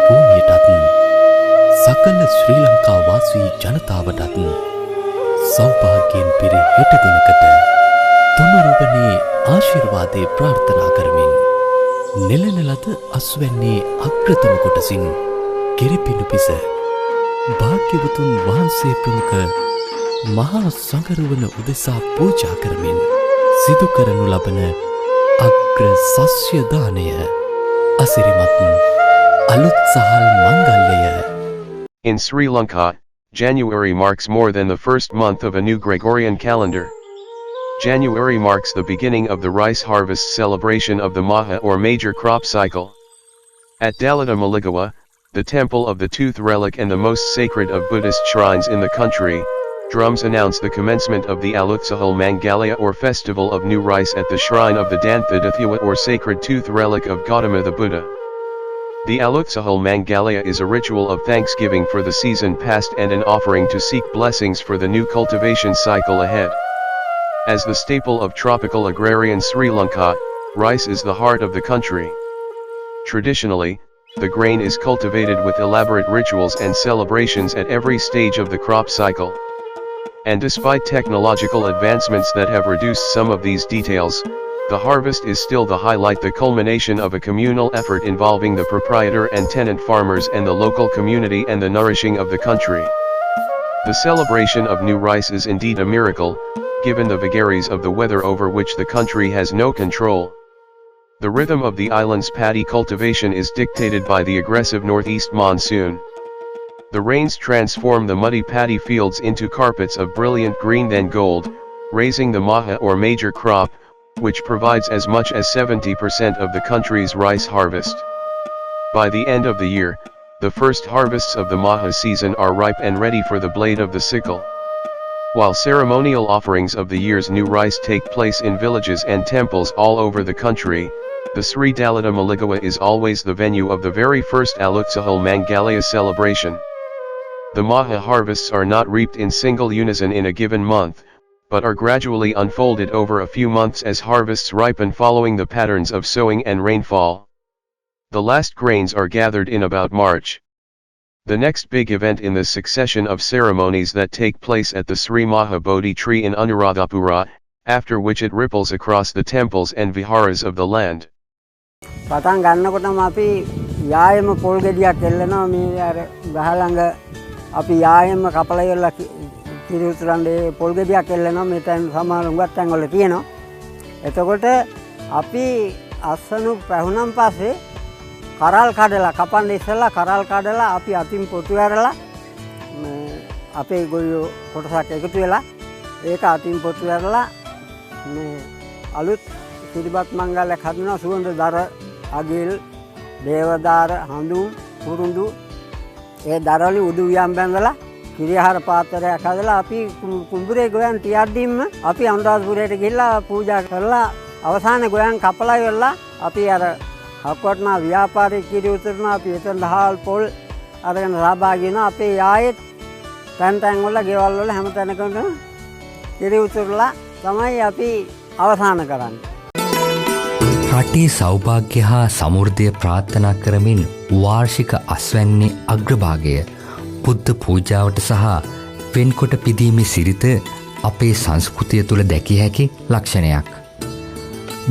භූමියටත් සකල ශ්‍රී ලංකා වාසී ජනතාවටත් සෞභාග්‍යයෙන් පිරි හෙට දිනකට තුනුරුවනේ ආශිර්වාදේ ප්‍රාර්ථනා කරමින් නෙළන ලද අස්වැන්නේ අග්‍රතම කොටසින් කිරිපිණු පිස භාග්‍යවතුන් වහන්සේ ප්‍රමුඛ මහා සංඝරුවන උදෙසා පූජා කරමින් සිදු කරනු ලබන අග්‍ර සස්්‍ය දානය අසිරිමත් අලුත් සහල් මංගල්‍යය. In Sri Lanka, January marks more than the first month of a new Gregorian calendar. January marks the beginning of the rice harvest celebration of the Maha or major crop cycle. At Dalada Maligawa, the temple of the tooth relic and the most sacred of Buddhist shrines in the country, drums announce the commencement of the Alutsahal Mangalaya or festival of new rice at the shrine of the Danthadathyawa or sacred tooth relic of Gautama the Buddha. The Alutsahal Mangalaya is a ritual of thanksgiving for the season past and an offering to seek blessings for the new cultivation cycle ahead. As the staple of tropical agrarian Sri Lanka, rice is the heart of the country. Traditionally, the grain is cultivated with elaborate rituals and celebrations at every stage of the crop cycle. And despite technological advancements that have reduced some of these details, the harvest is still the highlight, the culmination of a communal effort involving the proprietor and tenant farmers and the local community and the nourishing of the country. The celebration of new rice is indeed a miracle, given the vagaries of the weather over which the country has no control. The rhythm of the island's paddy cultivation is dictated by the aggressive northeast monsoon. The rains transform the muddy paddy fields into carpets of brilliant green then gold, raising the Maha or major crop, which provides as much as 70% of the country's rice harvest. By the end of the year, the first harvests of the Maha season are ripe and ready for the blade of the sickle. While ceremonial offerings of the year's new rice take place in villages and temples all over the country, the Sri Dalada Maligawa is always the venue of the very first Alutsahal Mangalaya celebration. The Maha harvests are not reaped in single unison in a given month, but are gradually unfolded over a few months as harvests ripen following the patterns of sowing and rainfall. The last grains are gathered in about March. The next big event in the succession of ceremonies that take place at the Sri Maha Bodhi tree in Anuradhapura, after which it ripples across the temples and viharas of the land. පටන් ගන්නකොටම අපි යායෙම පොල් ගෙඩියක් එල්ලනවා මේ අර ගහ ළඟ අපි යායෙම කපලා ඉවරලා කිරි උතුරන්නේ පොල් ගෙඩියක් එල්ලනවා මෙතන සමහර උඟක් තැන් වල තියෙනවා. එතකොට අපි අස්සනු පැහුනන් පස්සේ කරල් කඩලා කපන්න ඉස්සලා කරල් කඩලා අපි අතින් පොතු ඇරලා අපේ ගොයියෝ කොටසක් එකතු වෙලා ඒක අතින් පොතු ඇරලා මේ අලුත් කිරිබත් මංගල්‍යයක් හදනවා සුවඳ දර අගිල් දේවදාර හඳුන් කුරුඳු ඒ දරවල උඩු වියම් බැඳලා කිරිහාර පාත්‍රයක් හදලා අපි කුඹුරේ ගොයන් තියද්දිම අපි අනුරාධපුරයට ගිහිල්ලා පූජා කරලා අවසානයේ ගොයන් කපලා ඉවරලා අපි අර හක්වටනා ව්‍යාපාරික කිරි උතුරනවා අපි එතන දහල් පොල් අරගෙන සහභාගී වෙනවා අපේ යායෙත් තැන් තැන් වල ගෙවල් වල හැම තැනකම කිරි උතුරලා තමයි අපි අවසාන කරන්නේ. රටේ සෞභාග්‍ය හා සමෘද්ධිය ප්‍රාර්ථනා කරමින් වාර්ෂික අස්වැන්නේ අග්‍රභාගය බුද්ධ පූජාවට සහ වෙන්කොට පිදීමේ සිරිත අපේ සංස්කෘතිය තුළ දැකිය හැකි ලක්ෂණයක්.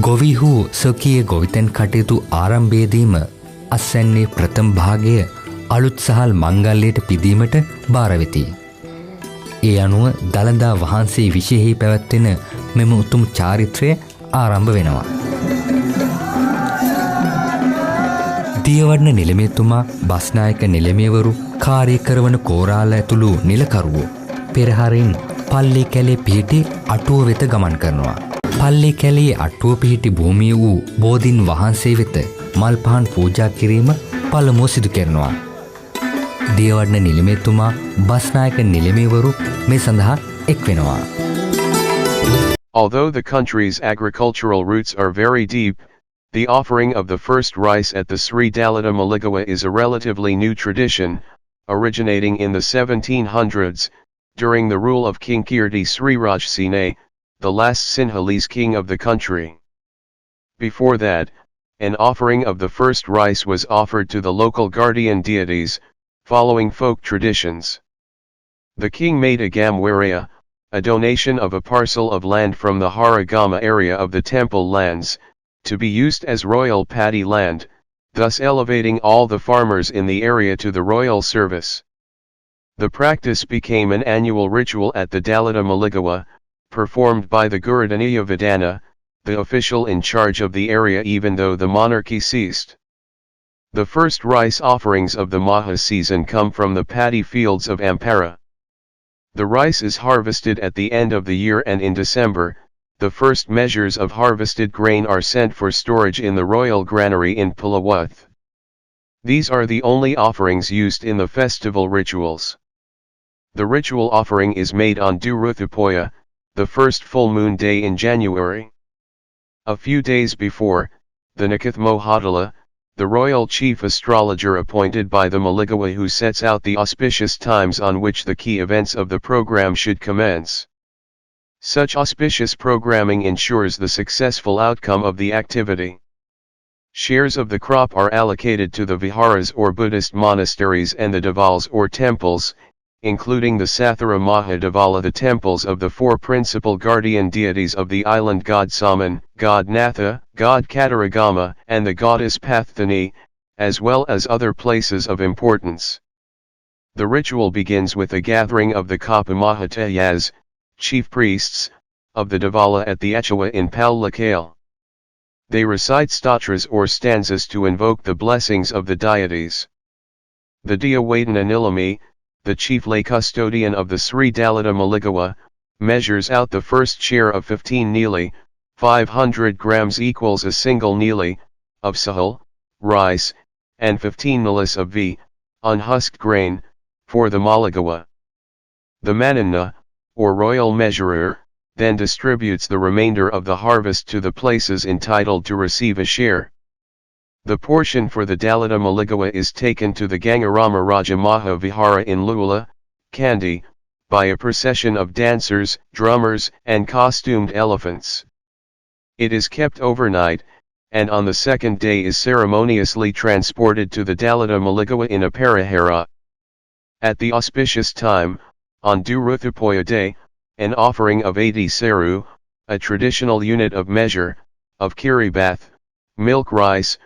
ගොවිහු සොකීය ගොවිතැන් කටයුතු ආරම්භයේදීම අස්වැන්නේ ප්‍රථම භාගය අලුත් සහල් මංගල්‍යයට පිදීමට බාර වෙති. ඒ අනුව දළදා වහන්සේ විශේෂයෙන් පැවැත්වෙන මෙම උතුම් චාරිත්‍රය ආරම්භ වෙනවා. දියවඩන නිලමේතුමා බස්නායක නිලමේවරු කාර්ය කරවන කෝරාල ඇතුළු නිලකරුවෝ පෙරහරින් පල්ලේ කැලේ පිහිටි අටුව වෙත ගමන් කරනවා. පල්ලේ කැලේ අටුව පිහිටි භූමිය වූ බෝධීන් වහන්සේ වෙත මල් පහන් පූජා කිරීම පළමුව සිදු කරනවා. දියවඩන නිලමේතුමා බස්නායක නිලමේවරු මේ සඳහා එක් වෙනවා. Although the country's agricultural roots are very deep, the offering of the first rice at the Sri Dalada Maligawa is a relatively new tradition, originating in the 1700s, during the rule of King Kirti Sriraj Sine, the last Sinhalese king of the country. Before that, An offering of the first rice was offered to the local guardian deities, following folk traditions. The king made a gamwaria, a donation of a parcel of land from the Haragama area of the temple lands, to be used as royal paddy land, thus elevating all the farmers in the area to the royal service. The practice became an annual ritual at the Dalita Maligawa, performed by the Gurudaniya Vidana, the official in charge of the area even though the monarchy ceased. The first rice offerings of the Maha season come from the paddy fields of Ampara. The rice is harvested at the end of the year, and in December, the first measures of harvested grain are sent for storage in the royal granary in Pulawath. These are the only offerings used in the festival rituals. The ritual offering is made on Duruthupoya, the first full moon day in January. A few days before, the Nakath Mohadala, the royal chief astrologer appointed by the Maligawa, who sets out the auspicious times on which the key events of the program should commence. Such auspicious programming ensures the successful outcome of the activity. Shares of the crop are allocated to the viharas or Buddhist monasteries and the devals or temples, including the Sathara Maha Devala, the temples of the four principal guardian deities of the island, god Saman, god Natha, god Kataragama, and the goddess Pathani, as well as other places of importance. The ritual begins with a gathering of the Kapamahatayas, chief priests, of the Devala at the Echawa in Paulakale. They recite stotras or stanzas to invoke the blessings of the deities. The Diyawadana Nilami, the chief lay custodian of the Sri Dalita Maligawa, measures out the first share of 15 nili, 500 grams equals a single nili, of sahal, rice, and 15 nilis of unhusked grain, for the Maligawa. The Manana, or royal measurer, then distributes the remainder of the harvest to the places entitled to receive a share. The portion for the Dalita Maligawa is taken to the Gangarama Raja Maha Vihara in Lula, Kandy, by a procession of dancers, drummers, and costumed elephants. It is kept overnight, and on the second day is ceremoniously transported to the Dalita Maligawa in a parahara. At the auspicious time, on Duruthupoya Day, an offering of 80 seru, a traditional unit of measure, of kiribath, milk rice,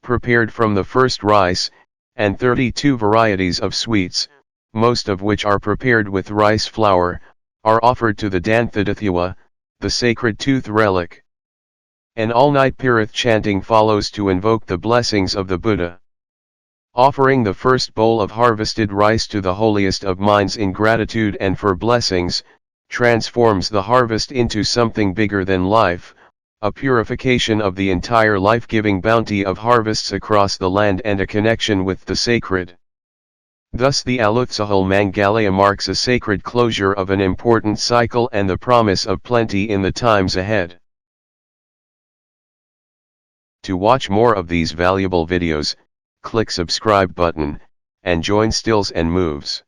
prepared from the first rice, and 32 varieties of sweets, most of which are prepared with rice flour, are offered to the Danthadathyawa, the sacred tooth relic. An all-night Pirith chanting follows to invoke the blessings of the Buddha. Offering the first bowl of harvested rice to the holiest of minds in gratitude and for blessings, transforms the harvest into something bigger than life, a purification of the entire life-giving bounty of harvests across the land and a connection with the sacred. Thus the Alutsahal Mangalaya marks a sacred closure of an important cycle and the promise of plenty in the times ahead. To watch more of these valuable videos, click subscribe button, and join Stills and Moves.